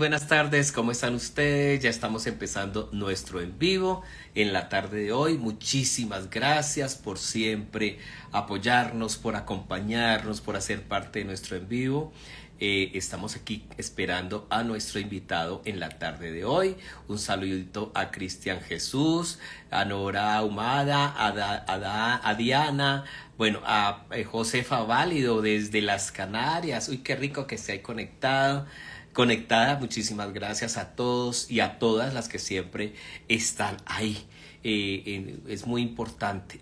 Buenas tardes, ¿cómo están ustedes? Ya estamos empezando nuestro en vivo en la tarde de hoy. Muchísimas gracias por siempre apoyarnos, por acompañarnos, por hacer parte de nuestro en vivo. Estamos aquí esperando a nuestro invitado en la tarde de hoy. Un saludito a Cristian Jesús, a Nora Humada, a Diana, bueno, a Josefa Válido desde las Canarias. Uy, qué rico que esté ahí conectada. Muchísimas gracias a todos y a todas las que siempre están ahí. Es muy importante.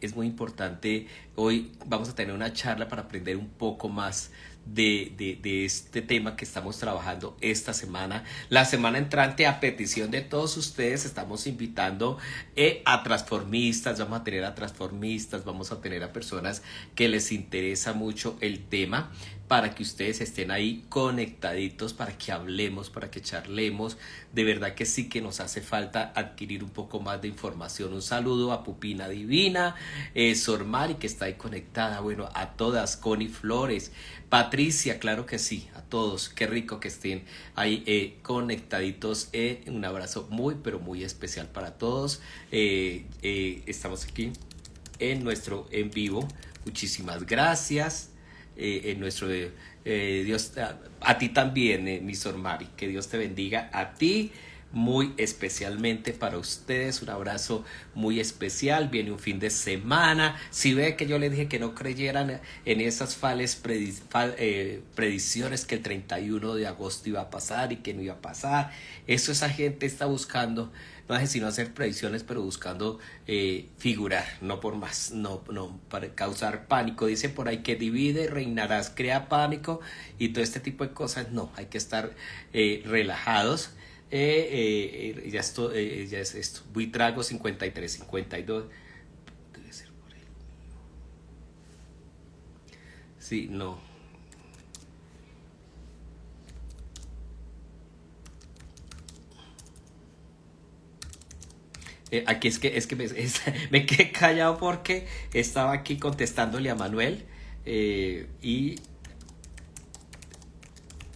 Hoy vamos a tener una charla para aprender un poco más de este tema que estamos trabajando esta semana. La semana entrante, a petición de todos ustedes, estamos invitando a transformistas, vamos a tener a transformistas, vamos a tener a personas que les interesa mucho el tema, para que ustedes estén ahí conectaditos, para que hablemos, para que charlemos. De verdad que sí que nos hace falta adquirir un poco más de información. Un saludo a Pupina Divina, Sor Mari que está ahí conectada, bueno, a todas, Connie Flores, Patricia, claro que sí, a todos, qué rico que estén ahí conectaditos. Un abrazo muy, pero muy especial para todos. Estamos aquí en nuestro en vivo. Muchísimas gracias. En nuestro Dios, a ti también, mi Sor Mari, que Dios te bendiga a ti muy especialmente para ustedes. Un abrazo muy especial. Viene un fin de semana. Si ve que yo les dije que no creyeran en esas predicciones que el 31 de agosto iba a pasar y que no iba a pasar, eso esa gente está buscando, no hace sino hacer predicciones, pero buscando figurar, no por más, no para causar pánico. Dice por ahí que divide, reinarás, crea pánico y todo este tipo de cosas. No, hay que estar relajados. Ya es esto. Buitrago 53, 52. Debe ser por ahí. Sí, no. Aquí es que me quedé callado porque estaba aquí contestándole a Manuel.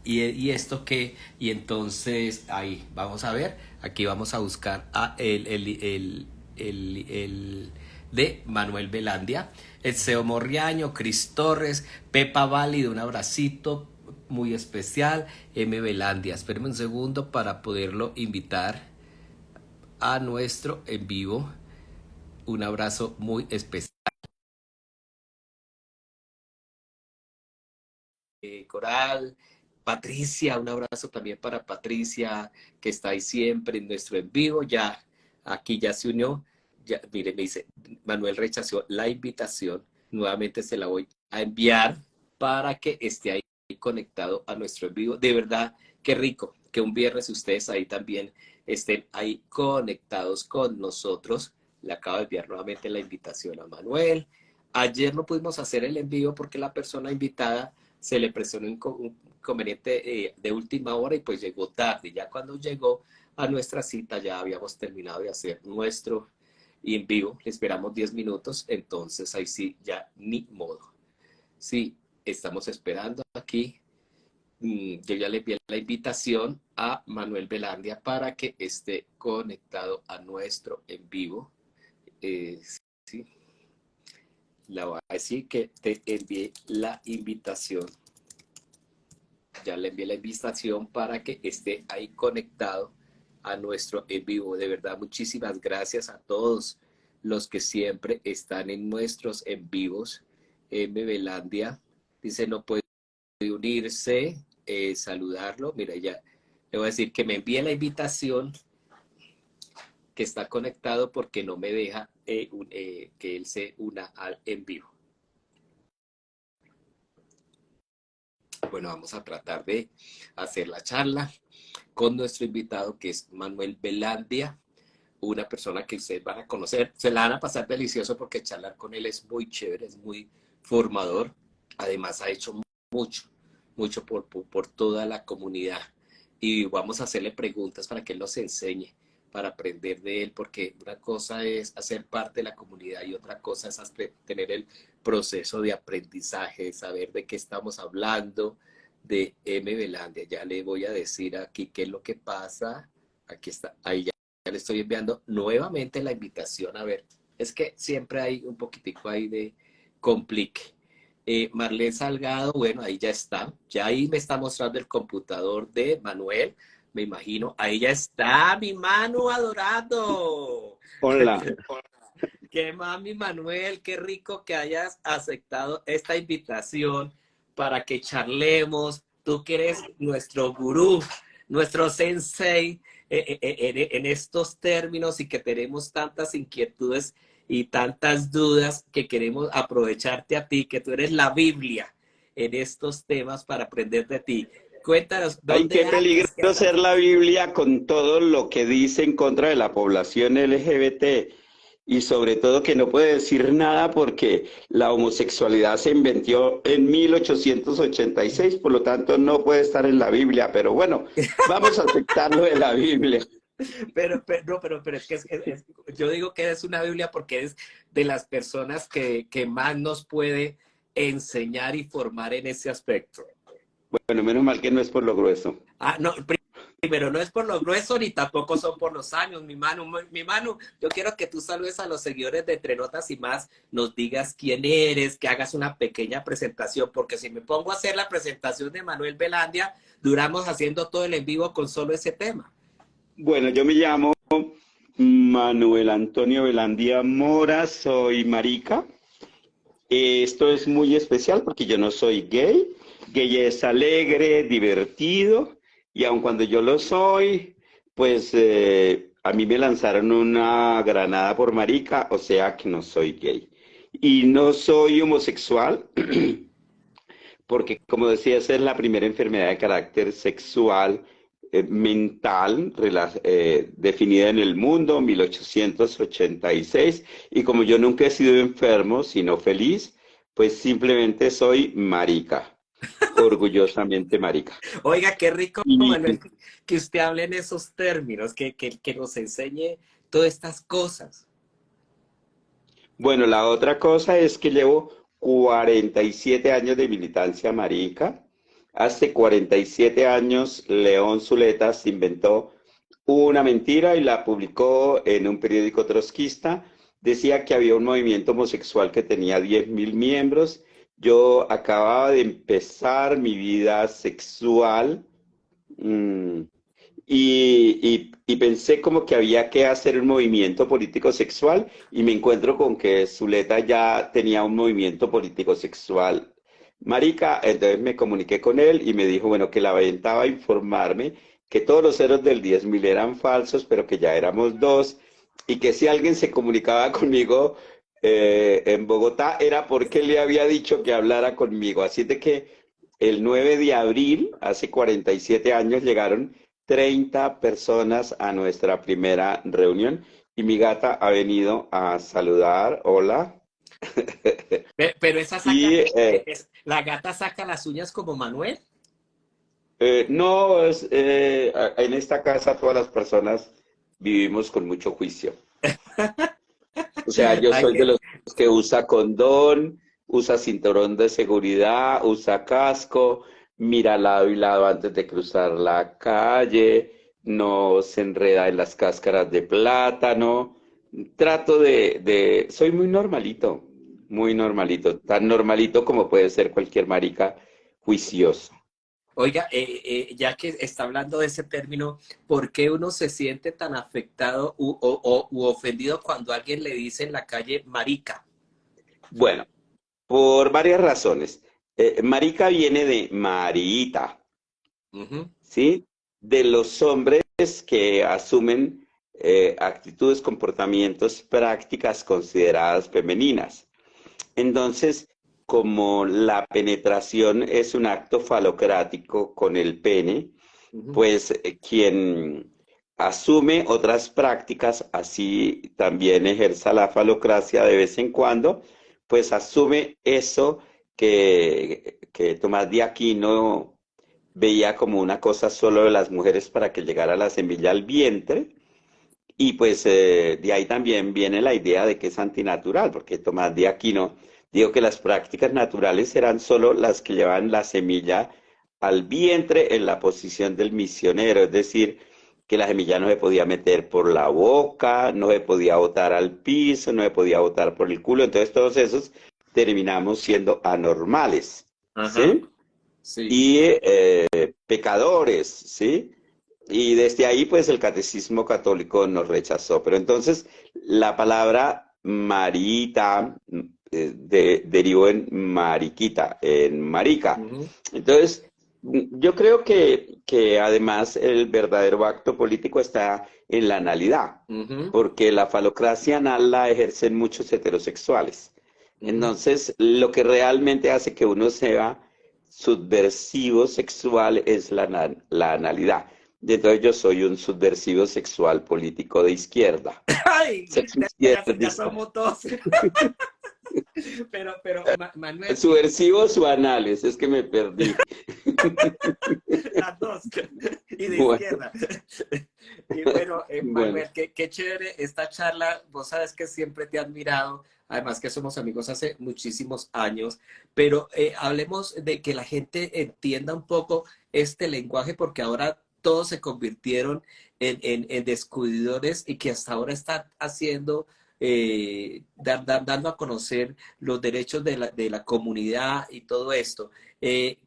Y esto que, y entonces ahí vamos a ver, aquí vamos a buscar a el de Manuel Velandia, Edseo Morriaño, Cris Torres, Pepa Válido, un abracito muy especial, M. Velandia. Espérame un segundo para poderlo invitar a nuestro en vivo. Un abrazo muy especial. Coral, Patricia, un abrazo también para Patricia, que está ahí siempre en nuestro en vivo. Ya, aquí ya se unió. Ya, mire, me dice, Manuel rechazó la invitación. Nuevamente se la voy a enviar para que esté ahí conectado a nuestro en vivo. De verdad, qué rico que un viernes ustedes ahí también estén ahí conectados con nosotros. Le acabo de enviar nuevamente la invitación a Manuel. Ayer no pudimos hacer el envío porque la persona invitada se le presionó un inconveniente de última hora y pues llegó tarde. Ya cuando llegó a nuestra cita ya habíamos terminado de hacer nuestro en vivo. Le esperamos 10 minutos, entonces ahí sí, ya ni modo. Sí, estamos esperando aquí. Yo ya le envié la invitación a Manuel Velandia para que esté conectado a nuestro en vivo. Sí, la voy a decir que te envié la invitación. Ya le envié la invitación para que esté ahí conectado a nuestro en vivo. De verdad, muchísimas gracias a todos los que siempre están en nuestros en vivos. M. Belandia dice no puede unirse, saludarlo. Mira, ya le voy a decir que me envíe la invitación, que está conectado porque no me deja que él se una al en vivo. Bueno, vamos a tratar de hacer la charla con nuestro invitado, que es Manuel Velandia, una persona que ustedes van a conocer. Se la van a pasar delicioso porque charlar con él es muy chévere, es muy formador. Además ha hecho mucho, mucho por toda la comunidad. Y vamos a hacerle preguntas para que él nos enseñe, para aprender de él, porque una cosa es hacer parte de la comunidad y otra cosa es tener el proceso de aprendizaje, de saber de qué estamos hablando, de M. Belandia. Ya le voy a decir aquí qué es lo que pasa. Aquí está, ahí ya le estoy enviando nuevamente la invitación. A ver, es que siempre hay un poquitico ahí de complique. Marlene Salgado, bueno, ahí ya está. Ya ahí me está mostrando el computador de Manuel, me imagino. Ahí ya está mi Manu adorado. Hola. Qué mami Manuel, qué rico que hayas aceptado esta invitación para que charlemos. Tú que eres nuestro gurú, nuestro sensei en estos términos y que tenemos tantas inquietudes y tantas dudas que queremos aprovecharte a ti, que tú eres la Biblia en estos temas para aprender de ti. Cuéntanos, Ay, ¿dónde qué peligro andas? ¿Qué andas? ser la Biblia con todo lo que dice en contra de la población LGBT y sobre todo que no puede decir nada porque la homosexualidad se inventó en 1886, por lo tanto no puede estar en la Biblia, pero bueno, vamos a aceptarlo de la Biblia. No, pero es que yo digo que es una Biblia porque es de las personas que más nos puede enseñar y formar en ese aspecto. Bueno, menos mal que no es por lo grueso. Ah, no, primero, no es por lo grueso ni tampoco son por los años, mi mano, yo quiero que tú saludes a los seguidores de Entre Notas y Más, nos digas quién eres, que hagas una pequeña presentación, porque si me pongo a hacer la presentación de Manuel Velandia, duramos haciendo todo el en vivo con solo ese tema. Bueno, yo me llamo Manuel Antonio Velandia Mora, soy marica. Esto es muy especial porque yo no soy gay. Gay es alegre, divertido, y aun cuando yo lo soy, pues a mí me lanzaron una granada por marica, o sea que no soy gay. Y no soy homosexual, porque como decía, esa es la primera enfermedad de carácter sexual mental definida en el mundo, 1886, y como yo nunca he sido enfermo, sino feliz, pues simplemente soy marica, orgullosamente marica. Oiga, qué rico, Y Manuel, que usted hable en esos términos, que nos enseñe todas estas cosas. bueno, la otra cosa es que llevo 47 años de militancia marica. Hace 47 años, León Zuleta se inventó una mentira y la publicó en un periódico trotskista. Decía que había un movimiento homosexual que tenía 10.000 miembros. Yo acababa de empezar mi vida sexual. mm, y pensé como que había que hacer un movimiento político sexual y me encuentro con que Zuleta ya tenía un movimiento político sexual. Marica, entonces me comuniqué con él y me dijo, bueno, que la aventaba a informarme que todos los ceros del 10.000 eran falsos, pero que ya éramos dos y que si alguien se comunicaba conmigo en Bogotá era porque le había dicho que hablara conmigo. Así de que el 9 de abril, hace 47 años, llegaron 30 personas a nuestra primera reunión y mi gata ha venido a saludar. Hola. Pero esa saca, Y la gata saca las uñas como Manuel. no, en esta casa todas las personas vivimos con mucho juicio. O sea, yo Ay, soy de los que usa condón, usa cinturón de seguridad, usa casco, mira al lado y lado antes de cruzar la calle, no se enreda en las cáscaras de plátano. Trato soy muy normalito, tan normalito como puede ser cualquier marica juicioso. oiga, ya que está hablando de ese término, ¿por qué uno se siente tan afectado u ofendido cuando alguien le dice en la calle marica? Bueno, por varias razones. Marica viene de Marita. Ujú. ¿Sí? De los hombres que asumen actitudes, comportamientos, prácticas consideradas femeninas. Entonces, como la penetración es un acto falocrático con el pene, Ujú. pues quien asume otras prácticas, así también ejerza la falocracia de vez en cuando, pues asume eso que Tomás de Aquino veía como una cosa solo de las mujeres para que llegara la semilla al vientre. Y pues de ahí también viene la idea de que es antinatural, porque Tomás de Aquino dijo que las prácticas naturales eran solo las que llevan la semilla al vientre en la posición del misionero, es decir, que la semilla no se podía meter por la boca, no se podía botar al piso, no se podía botar por el culo, entonces todos esos terminamos siendo anormales, Ajá, ¿sí? sí. Y pecadores, ¿sí? Y desde ahí, pues el catecismo católico nos rechazó. Pero entonces, la palabra marita derivó en mariquita, en marica. Ujú, Entonces, yo creo que además el verdadero acto político está en la analidad, ujú, porque la falocracia anal la ejercen muchos heterosexuales. ujú. Entonces, lo que realmente hace que uno sea subversivo sexual es la analidad. Y entonces yo soy un subversivo sexual político de izquierda. Ay, Sexo ya izquierdista. somos dos. Pero, Manuel, Subversivos o anales, es que me perdí. las dos, y de Bueno, izquierda. Y bueno, bueno. Manuel, qué chévere esta charla. Vos sabes que siempre te he admirado, además que somos amigos hace muchísimos años, pero hablemos de que la gente entienda un poco este lenguaje, porque ahora todos se convirtieron en descubridores y que hasta ahora están haciendo, dando a conocer los derechos de la comunidad y todo esto. Eh,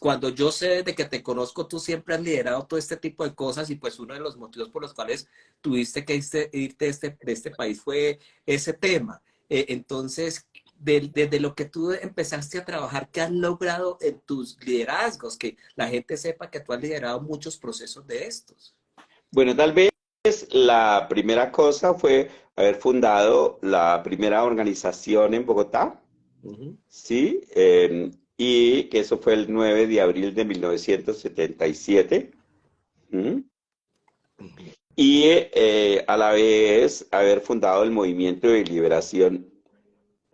Cuando yo sé desde que te conozco, tú siempre has liderado todo este tipo de cosas y pues uno de los motivos por los cuales tuviste que irte de este país fue ese tema. Entonces, desde lo que tú empezaste a trabajar, ¿qué has logrado en tus liderazgos? Que la gente sepa que tú has liderado muchos procesos de estos. Bueno, tal vez la primera cosa fue haber fundado la primera organización en Bogotá, Ujú, ¿sí? Y que eso fue el 9 de abril de 1977. ¿M? ujú. Y a la vez haber fundado el Movimiento de Liberación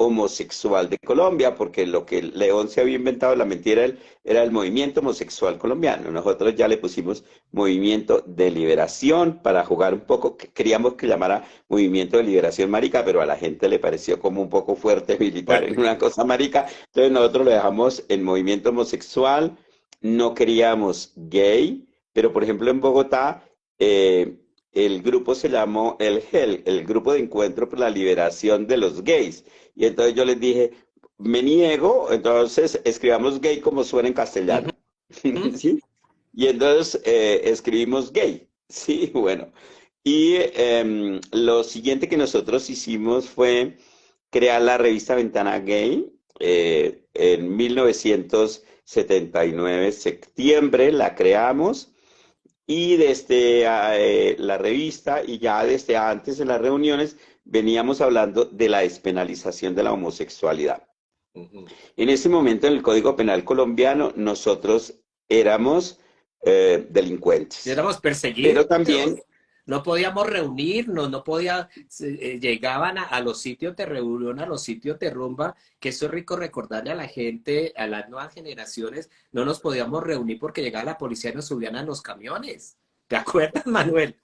Homosexual de Colombia, porque lo que León se había inventado, la mentira, era el movimiento homosexual colombiano. Nosotros ya le pusimos Movimiento de Liberación para jugar un poco, queríamos que llamara Movimiento de Liberación Marica, pero a la gente le pareció como un poco fuerte militar en Fuerte. una cosa marica, entonces nosotros lo dejamos en Movimiento Homosexual, no queríamos gay, pero por ejemplo en Bogotá, el grupo se llamó el GEL, el Grupo de Encuentro por la Liberación de los Gays. Y entonces yo les dije, me niego, entonces escribamos gay como suena en Ujú, castellano. ¿Sí? Y entonces escribimos gay. Sí, bueno. Y lo siguiente que nosotros hicimos fue crear la revista Ventana Gay en 1979, septiembre, la creamos. Y desde la revista y ya desde antes en las reuniones veníamos hablando de la despenalización de la homosexualidad. ujú. En ese momento en el Código Penal colombiano nosotros éramos delincuentes, Éramos perseguidos, pero también, no podíamos reunirnos, no podía, llegaban a los sitios de reunión, a los sitios de rumba, que eso es rico recordarle a la gente, a las nuevas generaciones, no nos podíamos reunir porque llegaba la policía y nos subían a los camiones. ¿Te acuerdas, Manuel?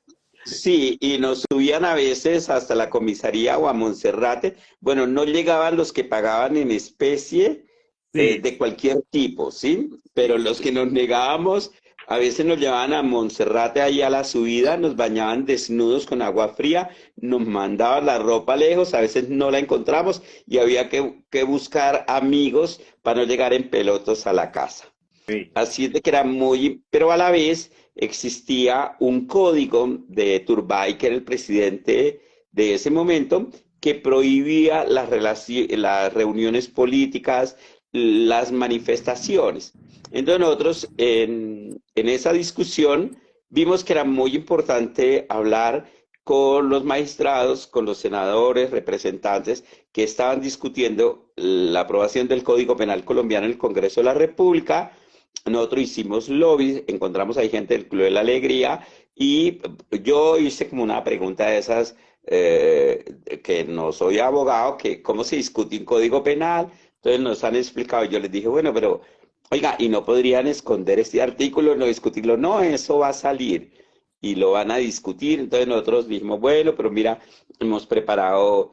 sí, y nos subían a veces hasta la comisaría o a Monserrate. Bueno, no llegaban los que pagaban en especie Sí, de cualquier tipo, ¿sí? Pero sí, los que sí. nos negábamos, a veces nos llevaban a Monserrate ahí a la subida, nos bañaban desnudos con agua fría, nos mandaban la ropa lejos, a veces no la encontramos y había que buscar amigos para no llegar en pelotos a la casa. Sí. Así es de que era muy, pero a la vez existía un código de Turbay, que era el presidente de ese momento, que prohibía las reuniones políticas, las manifestaciones. Entonces nosotros en esa discusión vimos que era muy importante hablar con los magistrados, con los senadores, representantes que estaban discutiendo la aprobación del Código Penal colombiano en el Congreso de la República. Nosotros hicimos lobby, encontramos ahí gente del Club de la Alegría y yo hice como una pregunta de esas, que no soy abogado, que cómo se discute un código penal. Entonces nos han explicado, yo les dije, bueno, pero oiga, ¿y no podrían esconder este artículo, no discutirlo? No, eso va a salir y lo van a discutir. Entonces nosotros dijimos, bueno, pero mira, hemos preparado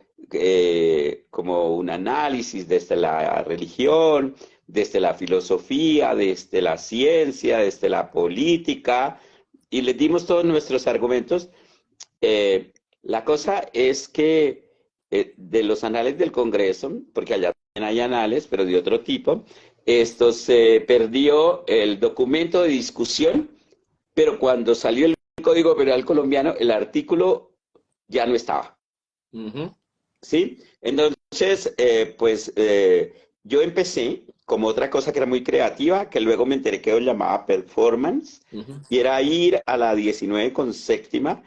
como un análisis desde la religión, desde la filosofía, desde la ciencia, desde la política, y les dimos todos nuestros argumentos. La cosa es que de los anales del Congreso, porque allá también hay anales, pero de otro tipo, esto se perdió el documento de discusión, pero cuando salió el Código Penal colombiano, el artículo ya no estaba. Ujú. ¿Sí? Entonces, yo empecé como otra cosa que era muy creativa, que luego me enteré que lo llamaba performance, Ujú. y era ir a la 19 con séptima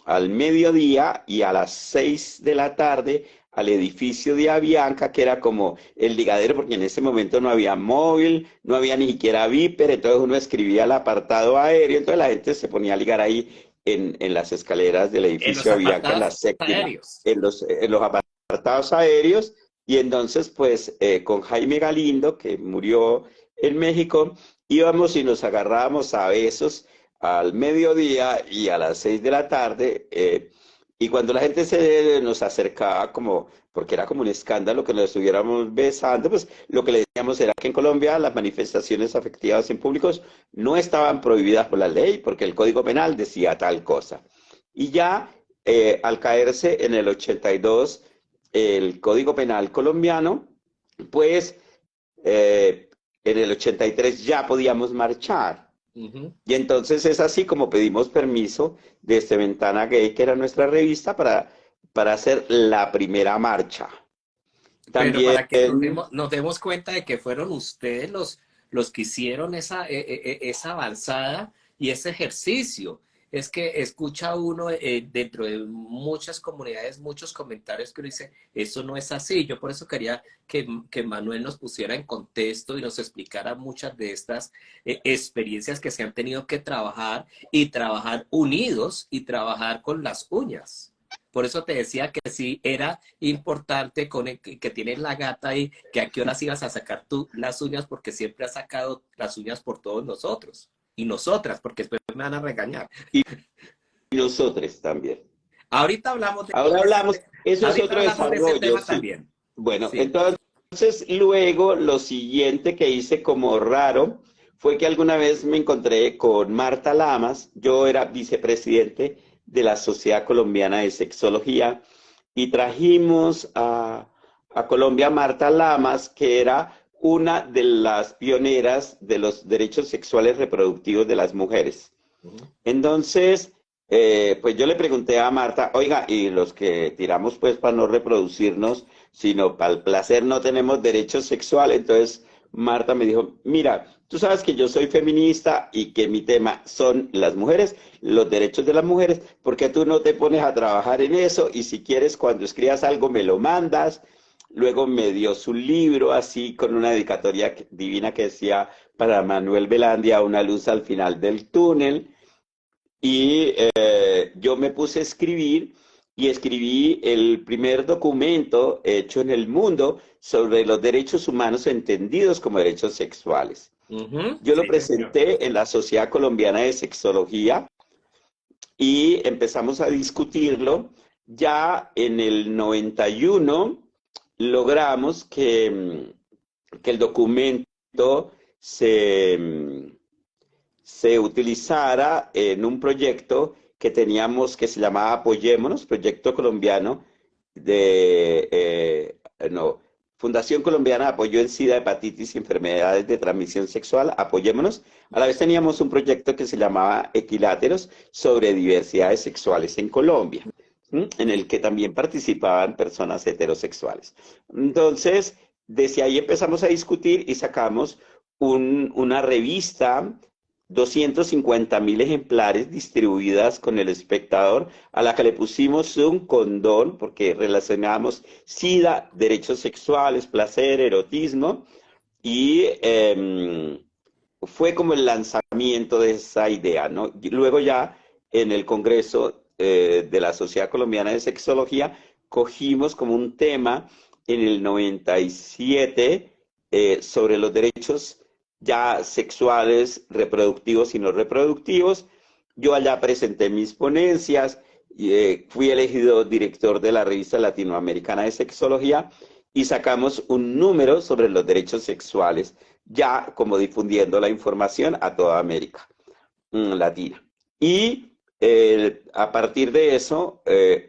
al mediodía y a las 6 de la tarde al edificio de Avianca, que era como el ligadero, porque en ese momento no había móvil, no había ni siquiera Viper, entonces uno escribía el apartado aéreo, entonces la gente se ponía a ligar ahí en las escaleras del En los edificio Avianca en la apartados séptima, aéreos. en los apartados aéreos, y entonces pues con Jaime Galindo, que murió en México, íbamos y nos agarrábamos a besos al mediodía y a las 6 de la tarde, y cuando la gente se nos acercaba como, porque era como un escándalo que nos estuviéramos besando, pues lo que le decíamos era que en Colombia las manifestaciones afectivas en públicos no estaban prohibidas por la ley, porque el Código Penal decía tal cosa. Y ya al caerse en el 82 el Código Penal colombiano, pues en el 83 ya podíamos marchar. Ujú. Y entonces es así como pedimos permiso desde Ventana Gay, que era nuestra revista, para hacer la primera marcha. Pero También, para que nos demos cuenta de que fueron ustedes los que hicieron esa avanzada y ese ejercicio. Es que escucha uno dentro de muchas comunidades, muchos comentarios que uno dice, eso no es así. Yo por eso quería que Manuel nos pusiera en contexto y nos explicara muchas de estas experiencias que se han tenido que trabajar y trabajar unidos y trabajar con las uñas. Por eso te decía que sí era importante que tienes la gata ahí, que a qué horas ibas a sacar tú las uñas, porque siempre has sacado las uñas por todos nosotros. Y nosotras, porque después me van a regañar. y nosotros también. Ahorita hablamos de Ahora ese, hablamos, eso es ahorita otro hablamos de ese desarrollo, tema sí. también. Bueno, Sí. entonces luego lo siguiente que hice como raro fue que alguna vez me encontré con Marta Lamas. Yo era vicepresidente de la Sociedad Colombiana de Sexología, y trajimos a Colombia a Marta Lamas, que era una de las pioneras de los derechos sexuales reproductivos de las mujeres. Ujú. Entonces, pues yo le pregunté a Marta, oiga, y los que tiramos pues para no reproducirnos, sino para el placer, no tenemos derecho sexual. Entonces Marta me dijo, mira, tú sabes que yo soy feminista y que mi tema son las mujeres, los derechos de las mujeres, ¿porque tú no te pones a trabajar en eso? Y si quieres, cuando escribas algo, me lo mandas. Luego me dio su libro así con una dedicatoria divina que decía para Manuel Velandia, una luz al final del túnel. Y yo me puse a escribir y escribí el primer documento hecho en el mundo sobre los derechos humanos entendidos como derechos sexuales. Ujú. Yo lo Sí, señor. presenté en la Sociedad Colombiana de Sexología y empezamos a discutirlo. Ya en el 91 logramos que el documento se utilizara en un proyecto que teníamos que se llamaba Apoyémonos, proyecto colombiano no, Fundación Colombiana de Apoyo en SIDA, Hepatitis y Enfermedades de Transmisión Sexual, Apoyémonos. A la vez teníamos un proyecto que se llamaba Equiláteros sobre diversidades sexuales en Colombia, en el que también participaban personas heterosexuales. Entonces, desde ahí empezamos a discutir y sacamos una revista, 250.000 ejemplares distribuidas con El Espectador, a la que le pusimos un condón porque relacionamos SIDA, derechos sexuales, placer, erotismo, y fue como el lanzamiento de esa idea, ¿no? Y luego ya en el Congreso de la Sociedad Colombiana de Sexología cogimos como un tema en el 97 sobre los derechos ya sexuales, reproductivos y no reproductivos. Yo allá presenté mis ponencias, fui elegido director de la revista latinoamericana de sexología, y sacamos un número sobre los derechos sexuales, ya como difundiendo la información a toda América Latina. Y a partir de eso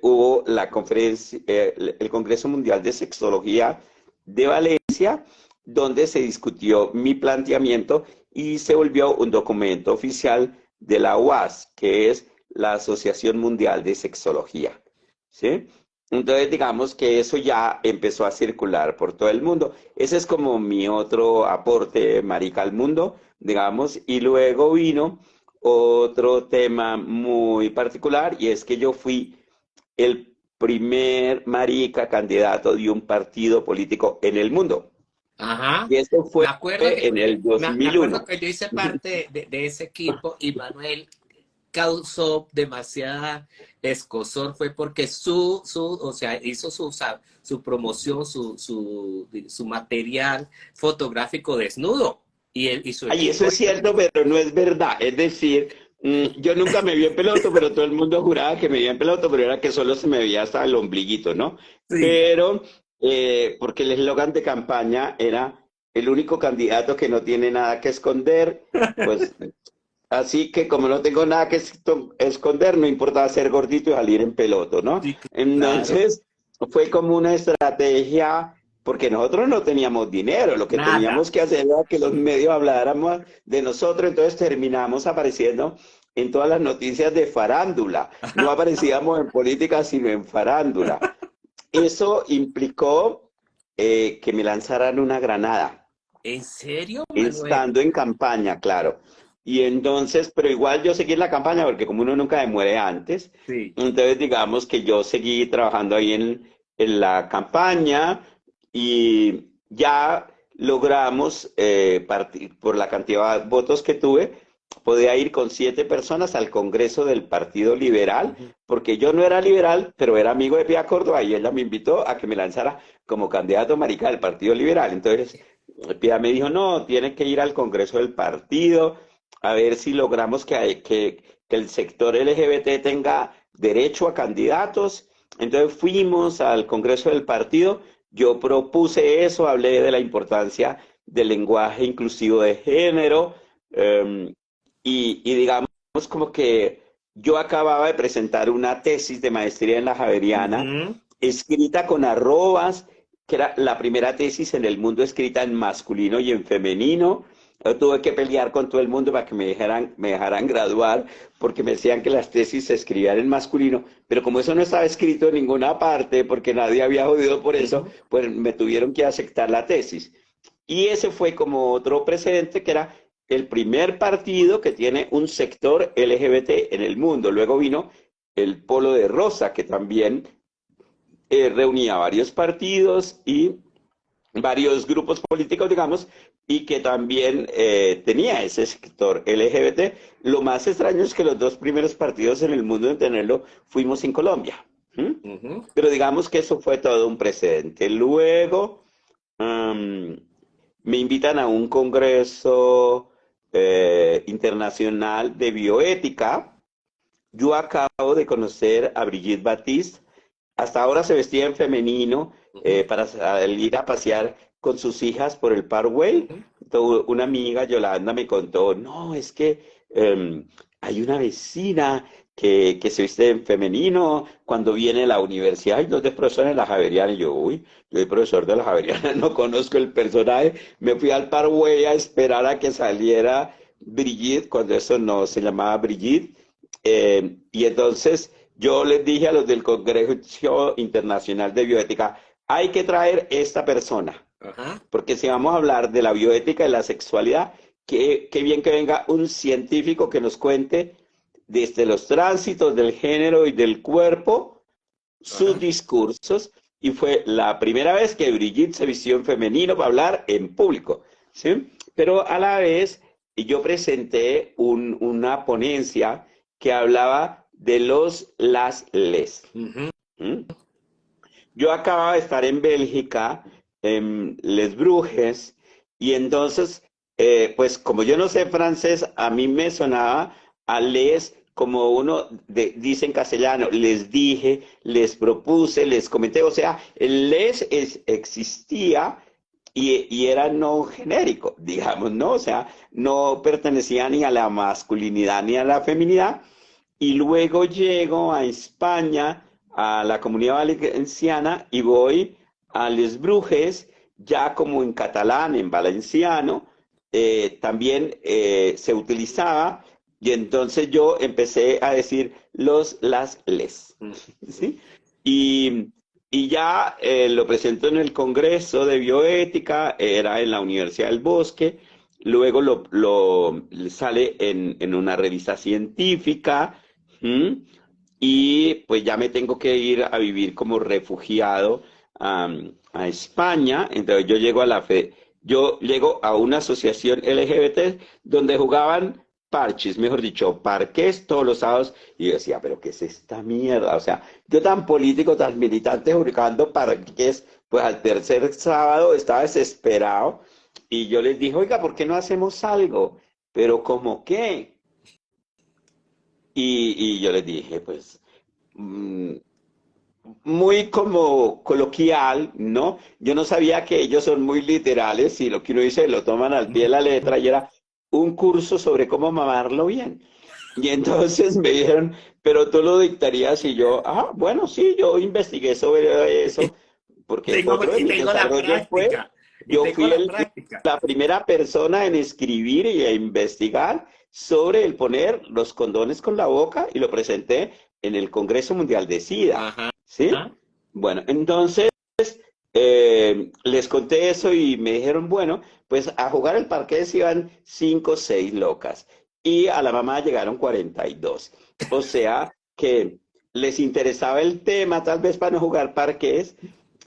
hubo la conferencia, el Congreso Mundial de Sexología de Valencia, donde se discutió mi planteamiento y se volvió un documento oficial de la UAS, que es la Asociación Mundial de Sexología. ¿Sí? Entonces, digamos que eso ya empezó a circular por todo el mundo. Ese es como mi otro aporte, marica, al mundo, digamos. Y luego vino otro tema muy particular, y es que yo fui el primer marica candidato de un partido político en el mundo. Ajá. Y eso Me fue acuerdo en el me acuerdo 2001. que yo hice parte de ese equipo y Manuel causó demasiada escozor, fue porque o sea, hizo su promoción, su material fotográfico desnudo y él y su Ay, eso equipo. es cierto, pero no es verdad. Es decir, yo nunca me vi en peloto, pero todo el mundo juraba que me veía en peloto, pero era que solo se me veía hasta el ombliguito, ¿no? Sí. Pero, porque el eslogan de campaña era el único candidato que no tiene nada que esconder, pues así que como no tengo nada que esconder, no importa ser gordito y salir en peloto, ¿no? Sí, claro. Entonces, fue como una estrategia, porque nosotros no teníamos dinero, lo que Nada. teníamos que hacer era que los medios habláramos de nosotros, entonces terminamos apareciendo en todas las noticias de farándula. No aparecíamos en política, sino en farándula. Eso implicó que me lanzaran una granada ¿En serio, Manuel? estando en campaña, claro. Y entonces, pero igual yo seguí en la campaña porque como uno nunca me muere antes, Sí. entonces digamos que yo seguí trabajando ahí en la campaña y ya logramos, por la cantidad de votos que tuve, podía ir con 7 personas al Congreso del Partido Liberal, Ujú. porque yo no era liberal, pero era amigo de Pia Córdoba y ella me invitó a que me lanzara como candidato marica del Partido Liberal. Entonces, Pia me dijo, no, tiene que ir al Congreso del partido, a ver si logramos que el sector LGBT tenga derecho a candidatos. Entonces fuimos al Congreso del partido, yo propuse eso, hablé de la importancia del lenguaje inclusivo de género, eh, y digamos como que yo acababa de presentar una tesis de maestría en la Javeriana, Ujú. escrita con arrobas, que era la primera tesis en el mundo escrita en masculino y en femenino. Yo tuve que pelear con todo el mundo para que me dejaran graduar, porque me decían que las tesis se escribían en masculino, pero como eso no estaba escrito en ninguna parte, porque nadie había jodido por eso, Ujú. pues me tuvieron que aceptar la tesis. Y ese fue como otro precedente, que era el primer partido que tiene un sector LGBT en el mundo. Luego vino el Polo de Rosa, que también reunía varios partidos y varios grupos políticos, digamos, y que también tenía ese sector LGBT. Lo más extraño es que los dos primeros partidos en el mundo en tenerlo fuimos en Colombia. ¿Mm? Ujú. Pero digamos que eso fue todo un precedente. Luego um, me invitan a un congreso internacional de bioética. Yo acabo de conocer a Brigitte Baptiste. Hasta ahora se vestía en femenino Ujú. para salir a pasear con sus hijas por el Parkway. Ujú. Entonces, una amiga, Yolanda, me contó, no, es que hay una vecina que se viste en femenino cuando viene a la universidad. Y no es profesora en la Javeriana. Y yo, uy, yo soy profesor de la Javeriana, no conozco el personaje. Me fui al Parkway a esperar a que saliera Brigitte, cuando eso no se llamaba Brigitte. Y entonces yo les dije a los del Congreso Internacional de Bioética, hay que traer esta persona, Ajá. porque si vamos a hablar de la bioética y la sexualidad, qué bien que venga un científico que nos cuente desde los tránsitos del género y del cuerpo, sus Ajá. discursos, y fue la primera vez que Brigitte se vistió en femenino para hablar en público, ¿sí? Pero a la vez yo presenté una ponencia que hablaba de las Ujú. ¿Mm? Yo acababa de estar en Bélgica, en Les Bruges, y entonces, pues como yo no sé francés, a mí me sonaba a Les como uno dice en castellano, les dije, les propuse, les comenté, o sea, el existía y era no genérico, digamos, ¿no? O sea, no pertenecía ni a la masculinidad ni a la feminidad. Y luego llego a España, a la Comunidad Valenciana, y voy a Les Brujes, ya como en catalán, en valenciano, también se utilizaba, y entonces yo empecé a decir las, les, ¿sí? Y ya lo presento en el Congreso de Bioética, era en la Universidad del Bosque, luego sale en una revista científica. ¿Mm? Y pues ya me tengo que ir a vivir como refugiado a España. Entonces yo llego a una asociación LGBT donde jugaban parches, mejor dicho, parqués todos los sábados. Y yo decía, pero ¿qué es esta mierda? O sea, yo tan político, tan militante, jugando parqués, pues al tercer sábado estaba desesperado. Y yo les dije, oiga, ¿por qué no hacemos algo? Pero ¿cómo qué? Y yo les dije, pues, mm, muy como coloquial, ¿no? Yo no sabía que ellos son muy literales y lo que uno dice lo toman al pie de la letra y era un curso sobre cómo mamarlo bien. Y entonces me dijeron, pero tú lo dictarías y yo, bueno, sí, yo investigué sobre eso, porque otro de Y mis tengo la desarrollos fue, práctica. Y yo tengo fui la práctica. la primera persona en escribir y a investigar sobre el poner los condones con la boca y lo presenté en el Congreso Mundial de SIDA, Ajá. ¿sí? Bueno, entonces les conté eso y me dijeron, bueno, pues a jugar el parqués iban 5 o 6 locas y a la mamá llegaron 42. O sea que les interesaba el tema, tal vez para no jugar parqués,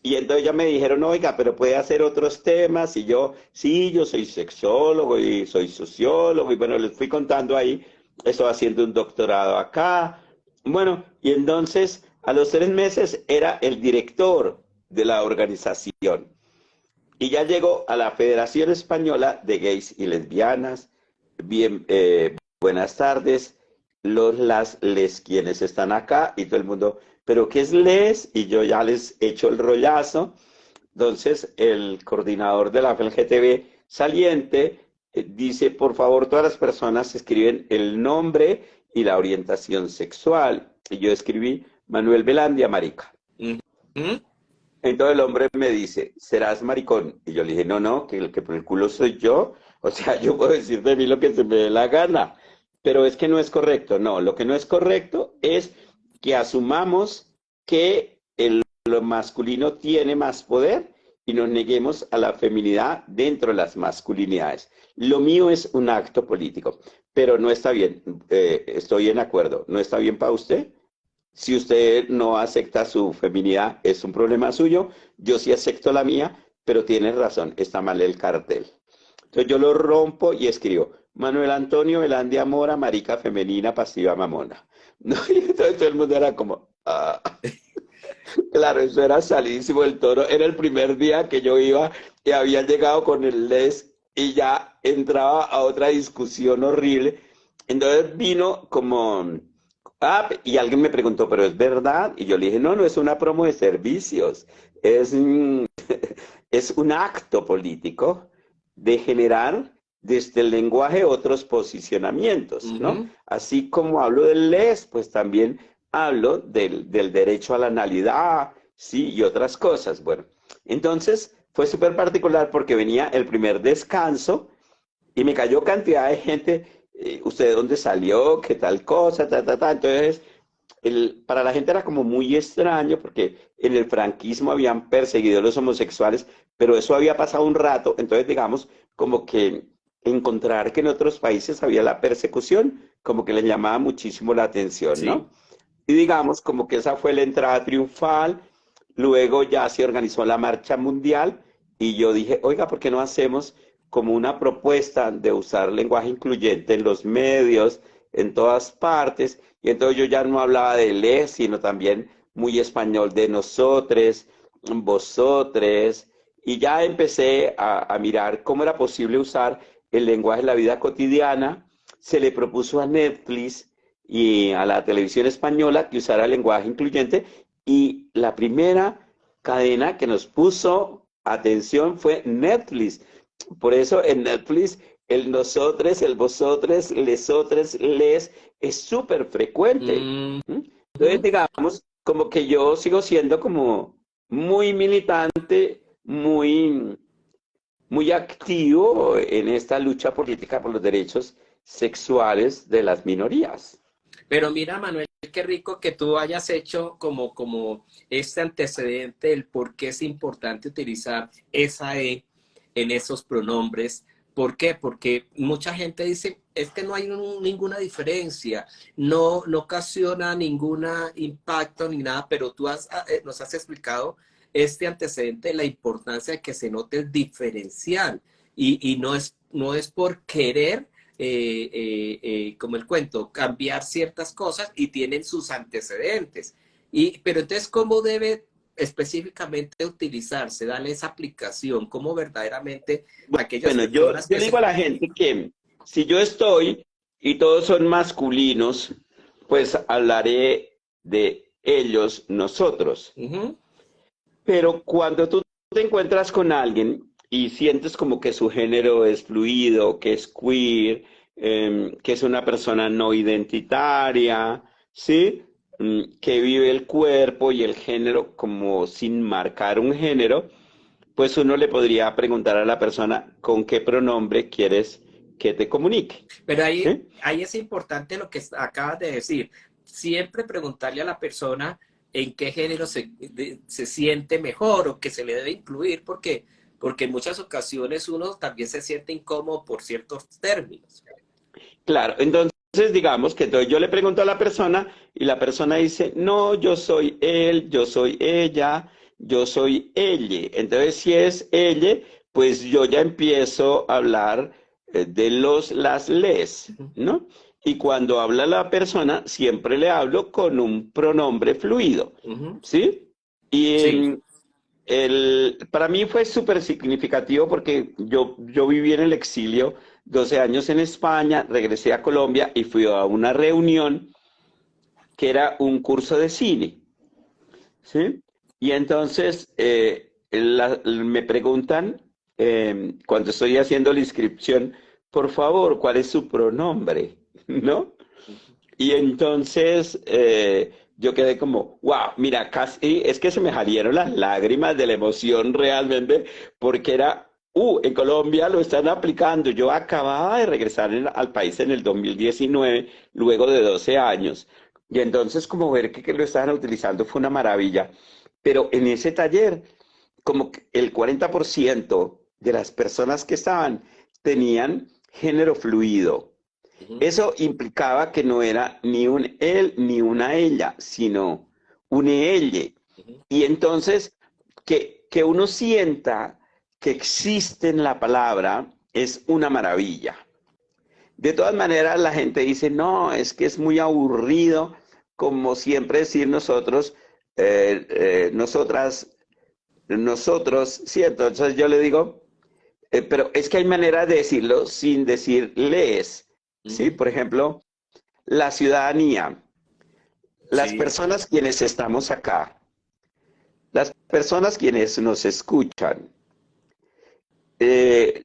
y entonces ya me dijeron, oiga, pero puede hacer otros temas. Y yo, sí, yo soy sexólogo y soy sociólogo. Y bueno, les fui contando ahí, estoy haciendo un doctorado acá. Bueno, y entonces a los 3 meses era el director de la organización. Y ya llegó a la Federación Española de Gays y Lesbianas. Bien, buenas tardes, les quienes están acá y todo el mundo, pero ¿qué es les? Y yo ya les echo el rollazo. Entonces, el coordinador de la FLGTB saliente dice, por favor, todas las personas escriben el nombre y la orientación sexual. Y yo escribí Manuel Velandia Marica. Entonces el hombre me dice, ¿serás maricón? Y yo le dije, no, no, que el que por el culo soy yo. O sea, yo puedo decir de mí lo que se me dé la gana. Pero es que no es correcto. No, lo que no es correcto es que asumamos que lo masculino tiene más poder y nos neguemos a la feminidad dentro de las masculinidades. Lo mío es un acto político, pero no está bien. Estoy en acuerdo. ¿No está bien para usted? Si usted no acepta su feminidad, es un problema suyo. Yo sí acepto la mía, pero tiene razón, está mal el cartel. Entonces yo lo rompo y escribo, Manuel Antonio Velandia Mora, marica femenina, pasiva mamona. ¿No? Y entonces todo el mundo era como, Claro, eso era salísimo el toro. Era el primer día que yo iba y había llegado con el les y ya entraba a otra discusión horrible. Entonces vino como, y alguien me preguntó, ¿pero es verdad? Y yo le dije, no, no es una promo de servicios, es, es un acto político de generar desde el lenguaje otros posicionamientos, ¿no? Así como hablo del les, pues también hablo del derecho a la analidad, sí, y otras cosas. Bueno, entonces fue súper particular porque venía el primer descanso y me cayó cantidad de gente, ¿usted de dónde salió? ¿Qué tal cosa? Entonces, para la gente era como muy extraño porque en el franquismo habían perseguido a los homosexuales, pero eso había pasado un rato, entonces digamos como que encontrar que en otros países había la persecución, como que les llamaba muchísimo la atención, ¿no? Sí. Y digamos como que esa fue la entrada triunfal, luego ya se organizó la marcha mundial y yo dije, oiga, ¿por qué no hacemos como una propuesta de usar lenguaje incluyente en los medios, en todas partes? Y entonces yo ya no hablaba de les, sino también muy español de nosotres, vosotres, y ya empecé a mirar cómo era posible usar el lenguaje en la vida cotidiana. Se le propuso a Netflix y a la televisión española que usara el lenguaje incluyente, y la primera cadena que nos puso atención fue Netflix. Por eso en Netflix el nosotros, el vosotros, lesotres, les es súper frecuente. Mm, Entonces, digamos, como que yo sigo siendo como muy militante, muy activo en esta lucha política por los derechos sexuales de las minorías. pero mira, Manuel, qué rico que tú hayas hecho como este antecedente del por qué es importante utilizar esa E en esos pronombres. ¿Por qué? Porque mucha gente dice, es que no hay ninguna diferencia, no ocasiona ningún impacto ni nada, pero tú nos has explicado este antecedente de la importancia de que se note el diferencial y no es por querer como el cuento, cambiar ciertas cosas y tienen sus antecedentes. Pero entonces, ¿cómo debe específicamente utilizarse? Darle esa aplicación, ¿cómo verdaderamente aquellas Bueno, yo, personas yo que le digo a la gente que si yo estoy y todos son masculinos, pues hablaré de ellos, nosotros. Ujú, Pero cuando tú te encuentras con alguien y sientes como que su género es fluido, que es queer, que es una persona no identitaria, ¿sí? Que vive el cuerpo y el género como sin marcar un género, pues uno le podría preguntar a la persona con qué pronombre quieres que te comunique, pero ¿sí? ahí es importante lo que acabas de decir. Siempre preguntarle a la persona en qué género se siente mejor o que se le debe incluir, porque en muchas ocasiones uno también se siente incómodo por ciertos términos. Claro, entonces digamos que entonces yo le pregunto a la persona y la persona dice, no, yo soy él, yo soy ella, yo soy ella. Entonces si es ella, pues yo ya empiezo a hablar de las, les, Ujú. ¿no? Y cuando habla la persona, siempre le hablo con un pronombre fluido, Ujú. ¿sí? Y Sí. para mí fue súper significativo porque yo viví en el exilio 12 años en España, regresé a Colombia y fui a una reunión que era un curso de cine, ¿sí? Y entonces me preguntan, cuando estoy haciendo la inscripción, por favor, ¿cuál es su pronombre? ¿No? Y entonces yo quedé como, wow, mira, casi es que se me salieron las lágrimas de la emoción realmente, porque era, en Colombia lo están aplicando. Yo acababa de regresar al país en el 2019, luego de 12 años. Y entonces como ver que lo estaban utilizando fue una maravilla. Pero en ese taller, como que el 40% de las personas que estaban tenían género fluido. Ujú. Eso implicaba que no era ni un él ni una ella, sino un ella. Ujú. Y entonces, que uno sienta que existe en la palabra es una maravilla. De todas maneras, la gente dice, no, es que es muy aburrido, como siempre decir nosotros, nosotras, nosotros, sí, entonces yo le digo, pero es que hay manera de decirlo sin decir lees, ¿sí? Ujú. Por ejemplo, la ciudadanía, las Sí. personas quienes estamos acá, las personas quienes nos escuchan, eh,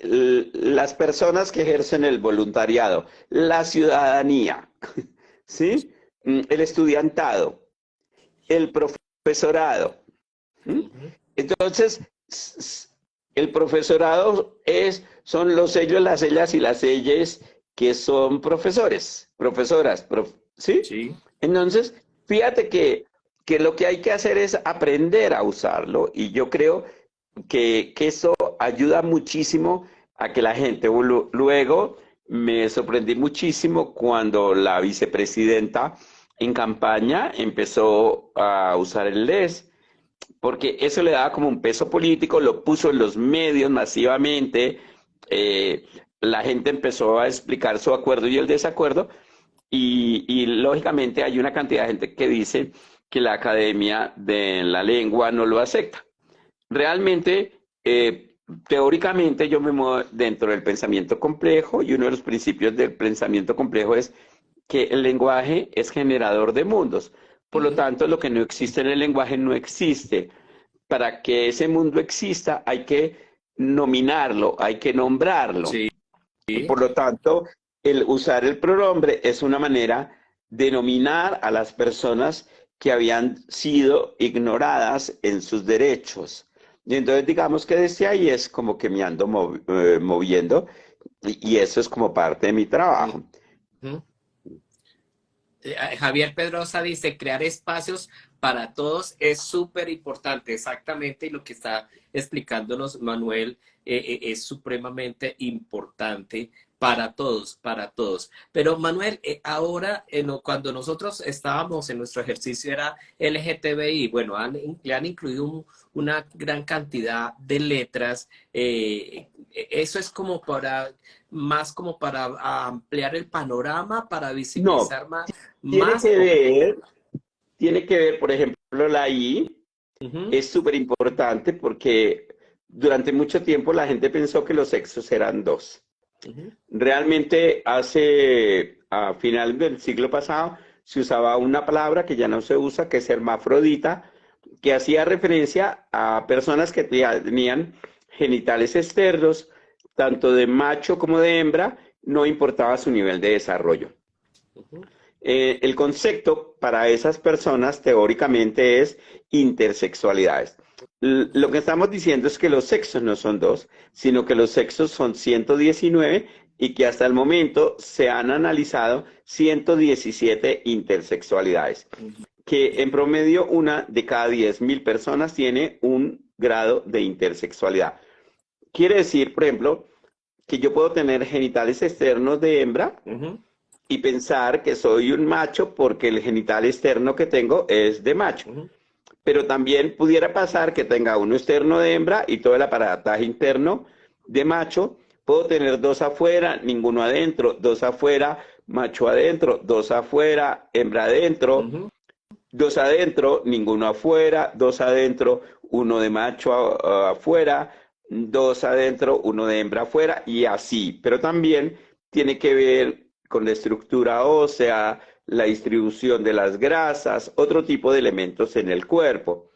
las personas que ejercen el voluntariado, la ciudadanía, ¿sí? El estudiantado, el profesorado. ¿Mm? Ujú. Entonces, el profesorado son los ellos, las ellas y las ellas que son profesores, profesoras, ¿sí? Sí. Entonces, fíjate que lo que hay que hacer es aprender a usarlo y yo creo que eso ayuda muchísimo a que la gente, luego me sorprendí muchísimo cuando la vicepresidenta en campaña empezó a usar el LES porque eso le daba como un peso político, lo puso en los medios masivamente, la gente empezó a explicar su acuerdo y el desacuerdo, y lógicamente hay una cantidad de gente que dice que la Academia de la Lengua no lo acepta. Realmente, teóricamente yo me muevo dentro del pensamiento complejo y uno de los principios del pensamiento complejo es que el lenguaje es generador de mundos. Por lo tanto, lo que no existe en el lenguaje no existe. Para que ese mundo exista hay que nominarlo, hay que nombrarlo. Sí. Y por lo tanto, el usar el pronombre es una manera de nominar a las personas que habían sido ignoradas en sus derechos. Y entonces digamos que desde ahí es como que me ando moviendo y eso es como parte de mi trabajo. Uh-huh. Javier Pedrosa dice, crear espacios para todos es súper importante, exactamente, y lo que está explicándonos Manuel es supremamente importante para todos, para todos. Pero Manuel, ahora cuando nosotros estábamos en nuestro ejercicio era LGTBI, bueno, le han incluido una gran cantidad de letras, eso es como más como para ampliar el panorama, para No, visibilizar más. tiene Más que o ver, tiene que ver, por ejemplo, la I uh-huh. es súper importante porque durante mucho tiempo la gente pensó que los sexos eran dos. Uh-huh. Realmente a finales del siglo pasado, se usaba una palabra que ya no se usa, que es hermafrodita, que hacía referencia a personas que tenían genitales externos, tanto de macho como de hembra, no importaba su nivel de desarrollo. Uh-huh. El concepto para esas personas teóricamente es intersexualidades. Lo que estamos diciendo es que los sexos no son dos, sino que los sexos son 119 y que hasta el momento se han analizado 117 intersexualidades, que en promedio una de cada 10.000 personas tiene un grado de intersexualidad. Quiere decir, por ejemplo, que yo puedo tener genitales externos de hembra, Uh-huh. y pensar que soy un macho porque el genital externo que tengo es de macho. Uh-huh. Pero también pudiera pasar que tenga uno externo de hembra y todo el aparataje interno de macho. Puedo tener dos afuera, ninguno adentro, dos afuera, macho adentro, dos afuera, hembra adentro, Uh-huh. dos adentro, ninguno afuera, dos adentro, uno de macho afuera, dos adentro, uno de hembra afuera y así. Pero también tiene que ver con la estructura ósea, la distribución de las grasas, otro tipo de elementos en el cuerpo.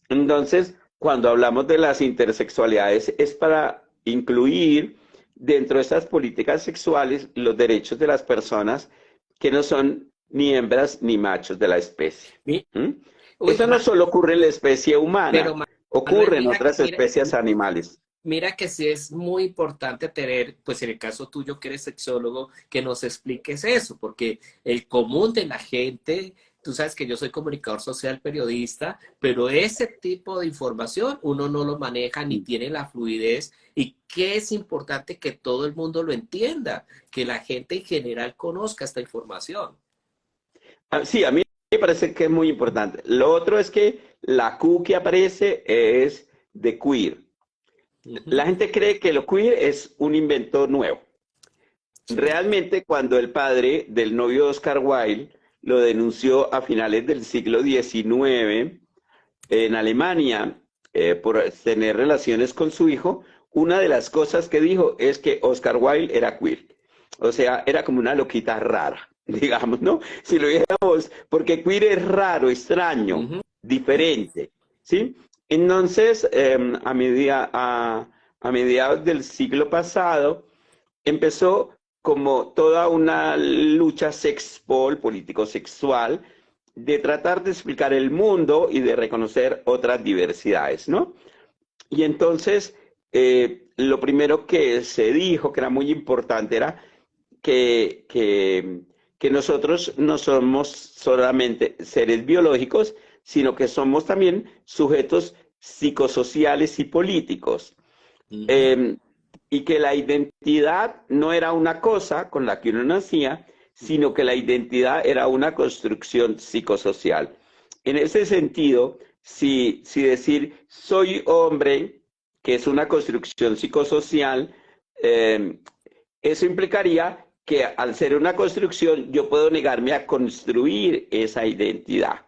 Entonces, cuando hablamos de las intersexualidades es para incluir dentro de estas políticas sexuales los derechos de las personas que no son ni hembras ni machos de la especie. ¿Mm? Uy, Eso no solo ocurre en la especie pero humana, Manuel, ocurre en otras especies animales. mira que sí es muy importante tener, pues en el caso tuyo que eres sexólogo, que nos expliques eso, porque el común de la gente, tú sabes que yo soy comunicador social, periodista, pero ese tipo de información uno no lo maneja ni tiene la fluidez y que es importante que todo el mundo lo entienda, que la gente en general conozca esta información. Sí, a mí me parece que es muy importante. Lo otro es que la Q que aparece es de queer. La Uh-huh. gente cree que lo queer es un invento nuevo. Sí. Realmente, cuando el padre del novio de Oscar Wilde lo denunció a finales del siglo XIX en Alemania por tener relaciones con su hijo, una de las cosas que dijo es que Oscar Wilde era queer. O sea, era como una loquita rara, digamos, ¿no? Si lo dijéramos, porque queer es raro, extraño, Uh-huh. diferente, ¿sí? Entonces, a mediados del siglo pasado, empezó como toda una lucha sexpol, político-sexual, de tratar de explicar el mundo y de reconocer otras diversidades, ¿no? Y entonces, lo primero que se dijo, que era muy importante, era que nosotros no somos solamente seres biológicos, sino que somos también sujetos psicosociales y políticos. Uh-huh. Y que la identidad no era una cosa con la que uno nacía, sino que la identidad era una construcción psicosocial. En ese sentido, si decir soy hombre, que es una construcción psicosocial, eso implicaría que al ser una construcción yo puedo negarme a construir esa identidad,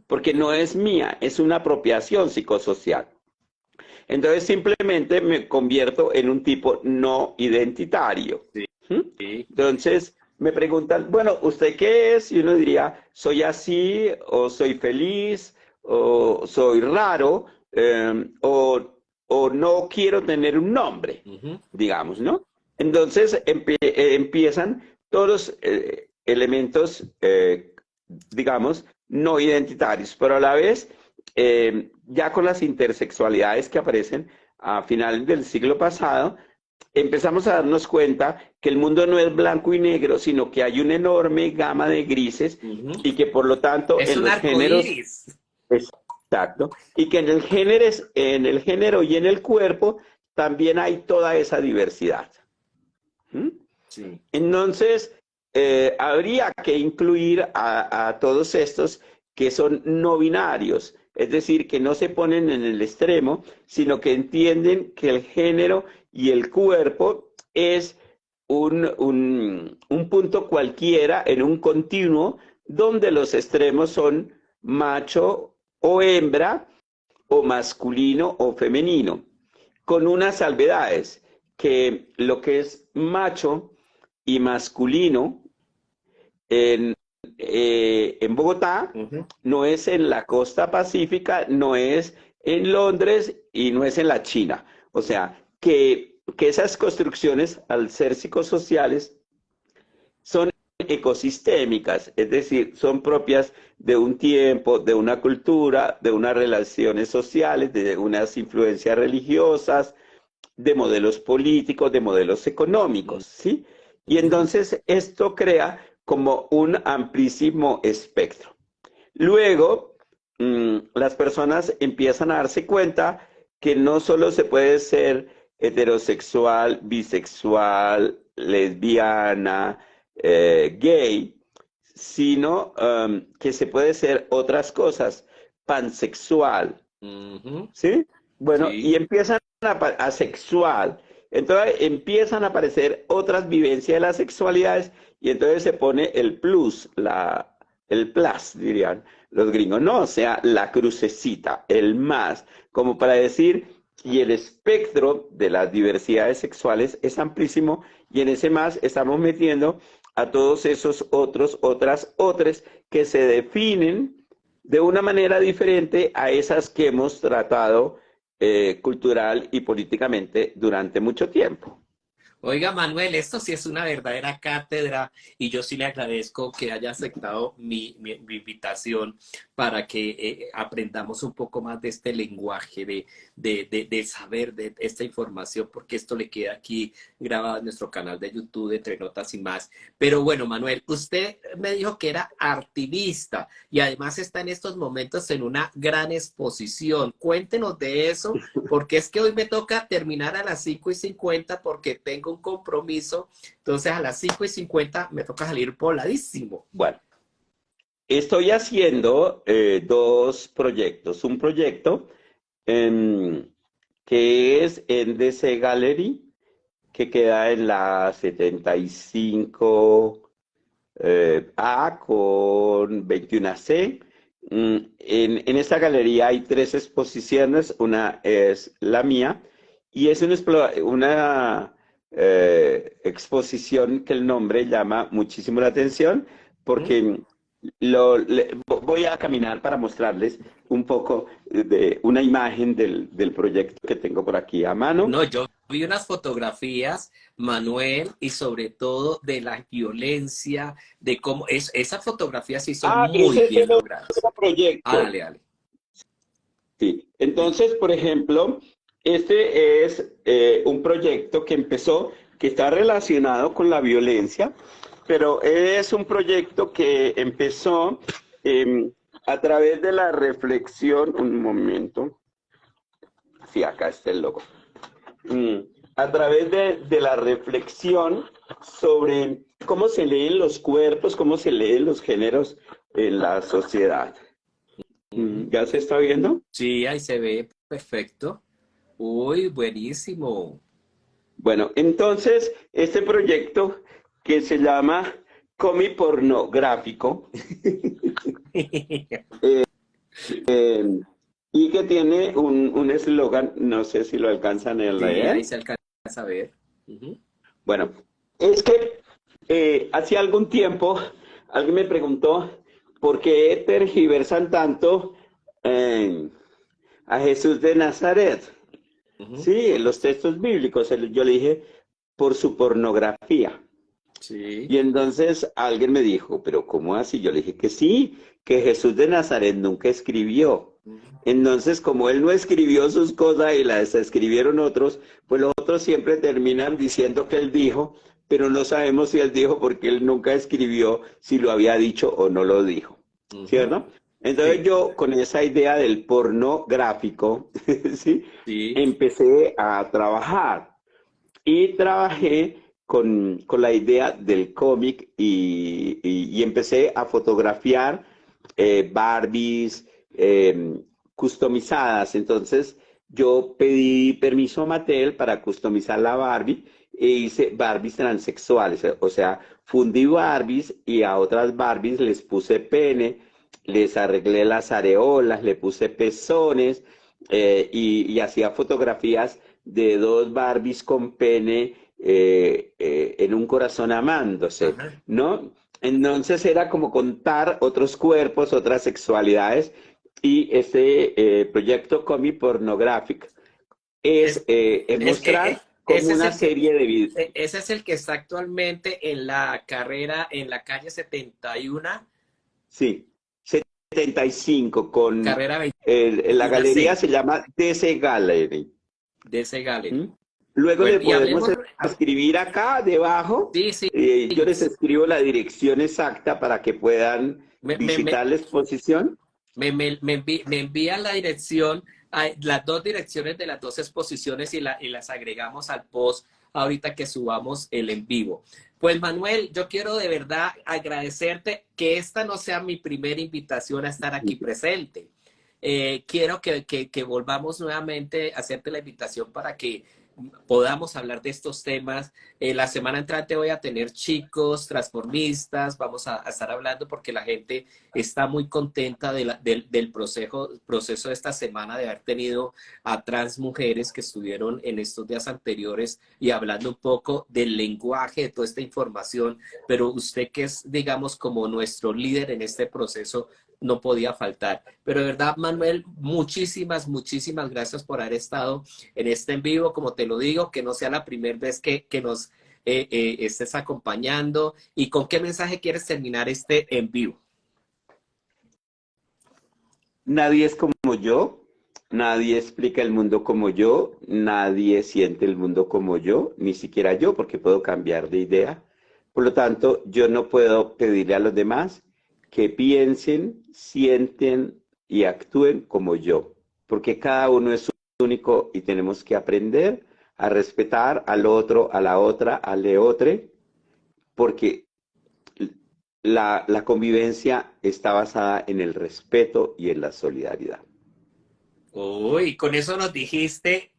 porque no es mía, es una apropiación psicosocial. Entonces simplemente me convierto en un tipo no identitario. Sí, ¿Mm? sí. Entonces, me preguntan, bueno, ¿usted qué es? Y uno diría, soy así, o soy feliz, o soy raro, o no quiero tener un nombre, Ujú. digamos, ¿no? Entonces empiezan todos los elementos, digamos, no identitarios, pero a la vez, ya con las intersexualidades que aparecen a finales del siglo pasado, empezamos a darnos cuenta que el mundo no es blanco y negro, sino que hay una enorme gama de grises Ujú. y que por lo tanto Es en un los arco géneros, iris. exacto, y que en el género y en el cuerpo también hay toda esa diversidad. ¿Mm? Sí. Entonces, habría que incluir a todos estos que son no binarios, es decir, que no se ponen en el extremo, sino que entienden que el género y el cuerpo es un punto cualquiera en un continuo donde los extremos son macho o hembra o masculino o femenino, con unas salvedades, que lo que es macho y masculino en, en Bogotá Ujú. no es en la costa pacífica, no es en Londres y no es en la China. O sea, que esas construcciones, al ser psicosociales, son ecosistémicas, es decir, son propias de un tiempo, de una cultura, de unas relaciones sociales, de unas influencias religiosas, de modelos políticos, de modelos económicos, ¿sí? Y Ujú. entonces esto crea como un amplísimo espectro. Luego, las personas empiezan a darse cuenta que no solo se puede ser heterosexual, bisexual, lesbiana, gay, sino que se puede ser otras cosas, pansexual, Ujú. ¿sí? Bueno, y Sí. empiezan a sexual. Entonces empiezan a aparecer otras vivencias de las sexualidades y entonces se pone el plus, el plus, dirían los gringos, no, o sea, la crucecita, el más, como para decir, y el espectro de las diversidades sexuales es amplísimo y en ese más estamos metiendo a todos esos otras que se definen de una manera diferente a esas que hemos tratado cultural y políticamente durante mucho tiempo. Oiga, Manuel, esto sí es una verdadera cátedra y yo sí le agradezco que haya aceptado mi invitación para que aprendamos un poco más de este lenguaje, de saber de esta información, porque esto le queda aquí grabado en nuestro canal de YouTube, de Entre Notas y Más. Pero bueno, Manuel, usted me dijo que era activista y además está en estos momentos en una gran exposición. Cuéntenos de eso porque es que hoy me toca terminar a las 5:50 porque tengo un compromiso, entonces a las 5:50 me toca salir voladísimo. Bueno, estoy haciendo dos proyectos. Un proyecto em, que es en DC Gallery, que queda en la 75 A con 21C. En esta galería hay tres exposiciones, una es la mía y es una exposición que el nombre llama muchísimo la atención ¿Mm? porque voy a caminar para mostrarles un poco de una imagen del proyecto que tengo por aquí a mano. No, yo vi unas fotografías, Manuel, y sobre todo de la violencia, de cómo esas fotografías sí son Ah, muy ese es el bien logradas. otro Ah, proyecto. dale, dale. Sí, Sí. entonces, por ejemplo, este es un proyecto que empezó, que está relacionado con la violencia, pero es un proyecto que empezó eh, a través de la reflexión, un momento, sí, acá está el logo. Mm, a través de la reflexión sobre cómo se leen los cuerpos, cómo se leen los géneros en la sociedad. Ujú. ¿Ya se está viendo? Sí, ahí se ve perfecto. Uy, buenísimo. Bueno, entonces, este proyecto que se llama Comi Pornográfico y que tiene un eslogan, no sé si lo alcanzan a Sí, ahí leer. se alcanza a ver. Ujú. Bueno, es que Hace algún tiempo alguien me preguntó por qué tergiversan tanto eh, a Jesús de Nazaret. Ujú. Sí, en los textos bíblicos. Yo le dije por su pornografía. Sí. Y entonces alguien me dijo, pero ¿cómo así? Yo le dije que sí, que Jesús de Nazaret nunca escribió. Ujú. Entonces, como él no escribió sus cosas y las escribieron otros, pues los otros siempre terminan diciendo que él dijo, pero no sabemos si él dijo porque él nunca escribió si lo había dicho o no lo dijo, Ujú. ¿cierto? Entonces Sí, yo con esa idea del pornográfico, ¿sí? sí. Empecé a trabajar y trabajé con la idea del cómic y empecé a fotografiar Barbies customizadas. Entonces yo pedí permiso a Mattel para customizar la Barbie e hice Barbies transexuales. O sea, fundí Barbies y a otras Barbies les puse pene, les arreglé las areolas, le puse pezones y hacía fotografías de dos Barbies con pene en un corazón amándose, Ajá. ¿no? Entonces era como contar otros cuerpos, otras sexualidades y este proyecto cómic pornográfico Es, es mostrar como ese es una el que, serie de videos. ese es el que está actualmente en la carrera, en la calle 71, Sí, 75 con carrera la 21 galería C, se llama DC Gallery. de ese gallery. ¿Mm? Luego Bueno, le y podemos hablemos, escribir acá debajo. sí, sí, Yo les escribo la dirección exacta para que puedan me, me, me, visitar la exposición. me envían la dirección, las dos direcciones de las dos exposiciones y las agregamos al post ahorita que subamos el en vivo. Pues Manuel, yo quiero de verdad agradecerte que esta no sea mi primera invitación a estar aquí presente. Quiero que volvamos nuevamente a hacerte la invitación para que podamos hablar de estos temas. La semana entrante voy a tener chicos transformistas, vamos a estar hablando porque la gente está muy contenta del proceso de esta semana de haber tenido a trans mujeres que estuvieron en estos días anteriores y hablando un poco del lenguaje de toda esta información, pero usted que es, digamos, como nuestro líder en este proceso, no podía faltar. Pero de verdad, Manuel, muchísimas gracias por haber estado en este en vivo. Como te lo digo, que no sea la primera vez que nos estés acompañando. ¿Y con qué mensaje quieres terminar este en vivo? Nadie es como yo, nadie explica el mundo como yo, nadie siente el mundo como yo, ni siquiera yo, porque puedo cambiar de idea. Por lo tanto, yo no puedo pedirle a los demás que piensen, sienten y actúen como yo, porque cada uno es único y tenemos que aprender a respetar al otro, a la otra, al leotre, porque la convivencia está basada en el respeto y en la solidaridad. Uy, con eso nos dijiste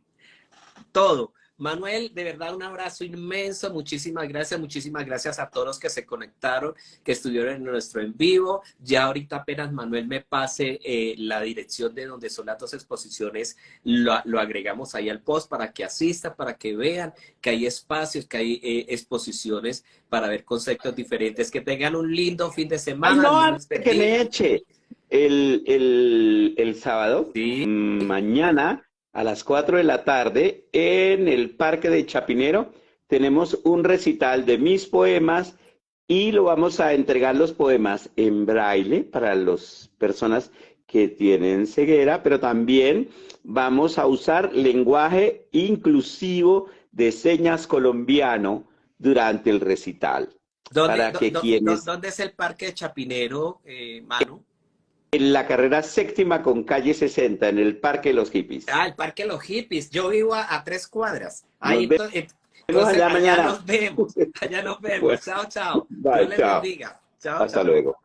todo. Manuel, de verdad un abrazo inmenso, muchísimas gracias a todos los que se conectaron, que estuvieron en nuestro en vivo. Ya ahorita apenas Manuel me pase la dirección de donde son las dos exposiciones, lo agregamos ahí al post para que asistan, para que vean que hay espacios, que hay exposiciones para ver conceptos diferentes, que tengan un lindo fin de Ay, semana, no, Dios les antes que bendiga. me eche, el sábado, Sí. mañana a las 4 de la tarde, en el Parque de Chapinero, tenemos un recital de mis poemas y lo vamos a entregar los poemas en braille para las personas que tienen ceguera, pero también vamos a usar lenguaje inclusivo de señas colombiano durante el recital, para que quienes ¿Dónde es el Parque de Chapinero, Manu? en la carrera séptima con calle 60, en el Parque de los Hippies. Ah, el Parque de los Hippies. Yo vivo a 3 cuadras. Nos Ahí, vemos entonces, allá allá mañana. nos vemos. Allá nos vemos. Bueno, Chao, chao. Dios bye, les chao. bendiga. Chao, Hasta chao. luego.